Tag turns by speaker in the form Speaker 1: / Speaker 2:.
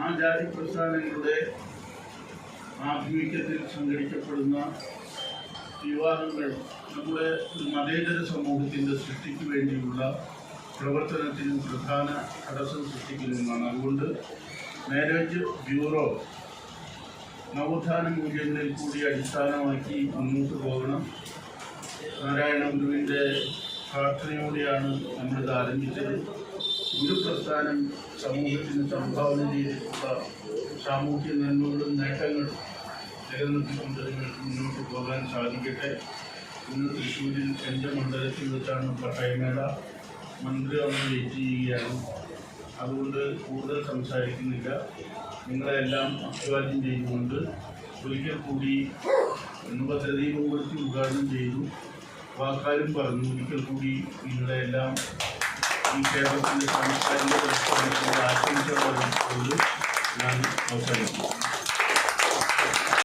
Speaker 1: ആ ജാതി പ്രസ്ഥാനങ്ങളുടെ ആഭിമുഖ്യത്തിൽ സംഘടിക്കപ്പെടുന്ന വിവാഹങ്ങൾ നമ്മുടെ മതേതര സമൂഹത്തിൻ്റെ സൃഷ്ടിക്ക് വേണ്ടിയുള്ള പ്രവർത്തനത്തിന് പ്രധാന തടസ്സം സൃഷ്ടിക്കുന്നതാണ്. അതുകൊണ്ട് മാരേജ് ബ്യൂറോ നവോത്ഥാന മൂല്യങ്ങളിൽ കൂടി അടിസ്ഥാനമാക്കി മുന്നോട്ട് പോകണം. നാരായണ ഗുരുവിൻ്റെ പ്രാർത്ഥനയോടെയാണ് നമ്മളിത് ആരംഭിച്ചത്. ഗുരുപ്രസ്ഥാനം സമൂഹത്തിന് സംഭാവന ചെയ്തിട്ടുള്ള സാമൂഹ്യ നന്മകളും നേട്ടങ്ങളും നിലനിർത്തിക്കൊണ്ട് മുന്നോട്ട് പോകാൻ സാധിക്കട്ടെ. ഇന്ന് തൃശ്ശൂരിൽ എൻ്റെ മണ്ഡലത്തിൽ വെച്ചാണ് പട്ടയമേള. മന്ത്രി അവിടെ വെയിറ്റ് ചെയ്യുകയാണ്. അതുകൊണ്ട് കൂടുതൽ സംസാരിക്കുന്നില്ല. നിങ്ങളെല്ലാം അഭിവാദ്യം ചെയ്തുകൊണ്ട് ഒരിക്കൽ കൂടി പ്രദീപമൂർത്തി ഉദ്ഘാടനം ചെയ്തു. വാക്കാലും പറഞ്ഞു. ഒരിക്കൽ കൂടി നിങ്ങളെല്ലാം ഈ കേരളത്തിൻ്റെ സാംസ്കാരിക പ്രസ്ഥാനത്തിൻ്റെ ആശംസകൾ അറിയിച്ചുകൊണ്ട് ഞാൻ അവസാനിക്കുന്നു.